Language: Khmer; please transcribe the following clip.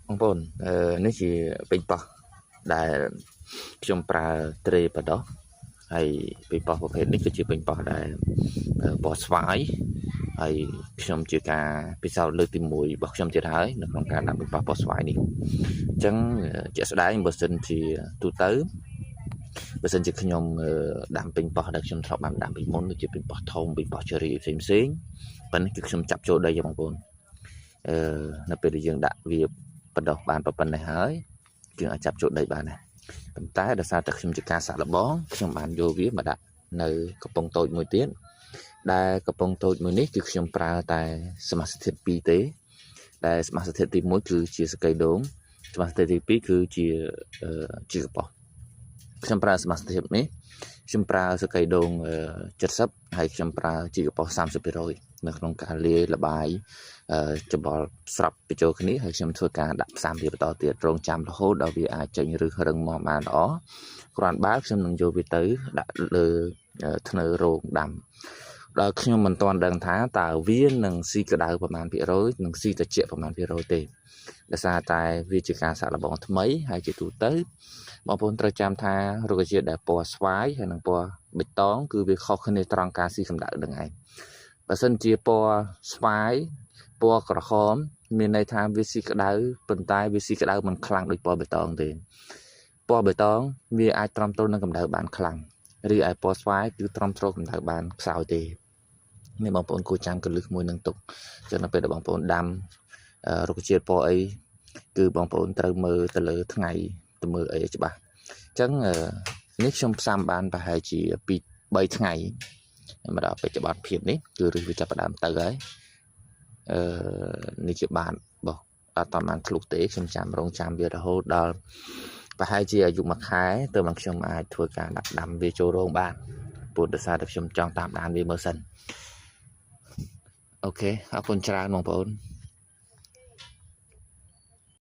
បងប្អូននេះជាពេញប៉ោះដែលខ្ញុំប្រើត្រេបដោះហើយពេញប៉ោះប្រភេទនេះគឺជាពេញប៉ោះដែលពណ៌ស្វាយហើយខ្ញុំជាការពិសោធន៍លើកទី1របស់ខ្ញុំទៀតហើយនៅក្នុងការដាំពេញប៉ោះពណ៌ស្វាយនេះអញ្ចឹងជាក់ស្ដែងបើសិនជាទូទៅបើសិនជាខ្ញុំដាំពេញប៉ោះដែលខ្ញុំធ្លាប់បានដាំពីមុនដូចជាពេញប៉ោះធំពេញប៉ោះជេរីផ្សេងប៉ុន្តែគឺខ្ញុំចាប់ចូលដីបងប្អូននៅពេលដែលយើងដាក់វាបដោះបានប៉ុណ្ណេះហើយយើងអាចចាប់ចូលដីបានដែរប៉ុន្តែដោយសារតែខ្ញុំជាការសាក់លបងខ្ញុំបានយកវាមកដាក់នៅកំប៉ុងតូចមួយទៀតដែលកំប៉ុងតូចមួយនេះគឺខ្ញុំប្រើតែសមាសធាតុ2ទេដែលសមាសធាតុទី1គឺជាសកៃដូងសមាសធាតុទី2គឺជាជីកប៉ោះខ្ញុំប្រើសមាសធាតុនេះខ្ញុំប្រើសកៃដូង70ហើយខ្ញុំប្រើជីកប៉ោះ30%នៅក្នុងការលាយលបាយច្បល់ស្រាប់បញ្ចូលគ្នាហើយខ្ញុំធ្វើការដាក់ផ្សាំវាបន្តទៀតរងចាំរហូតដល់វាអាចចេញឬរឹងមាំបានល្អគ្រាន់បើខ្ញុំនឹងយកវាទៅដាក់លើធ្នើរោងដាំដល់ខ្ញុំមិនទាន់ដឹងថាតើវានឹងស៊ីក្តៅប្រមាណភាគរយនឹងស៊ីត្រជាក់ប្រមាណភាគរយទេដោយសារតែវាជាការសាកល្បងថ្មីហើយជាទូទៅបងប្អូនត្រូវចាំថារុក្ខជាតិដែលពណ៌ស្វាយហើយនិងពណ៌បៃតងគឺវាខុសគ្នាត្រង់ការស៊ីកម្ដៅនឹងឯងបើសិនជាពណ៌ស្វាយពណ៌ក្រហមមានន័យថាវាស៊ីក្តៅប៉ុន្តែវាស៊ីក្តៅមិនខ្លាំងដូចពណ៌បៃតងទេពណ៌បៃតងវាអាចទ្រាំទ្រនឹងកម្ដៅបានខ្លាំងរីឯពណ៌ស្វាយគឺទ្រាំទ្រកម្ដៅបានខ្សោយទេនេះបងប្អូនគួរចាំកលឹះមួយនឹងទុកចឹងនៅពេលដែលបងប្អូនដាំរុក្ខជាតិពណ៌អីគឺបងប្អូនត្រូវមើលទៅលើថ្ងៃទៅមើលអីច្បាស់អញ្ចឹងនេះខ្ញុំផ្សាំបានប្រហែលជា2-3ថ្ងៃមកដល់បច្ចុប្បន្នភាពនេះគឺឫសវាចាប់ផ្ដើមទៅហើយនេះជាបានបោះអត់តាមបានធ្លុះទេខ្ញុំចាំរងចាំវារហូតដល់ប្រហែលជាអាយុ1ខែទៅមកខ្ញុំអាចធ្វើការដាក់ដាំវាចូលរោងបានព្រោះដោយសារតែខ្ញុំចង់តាមដានវាមើលសិនអូខេអរគុណច្រើនបងប្អូន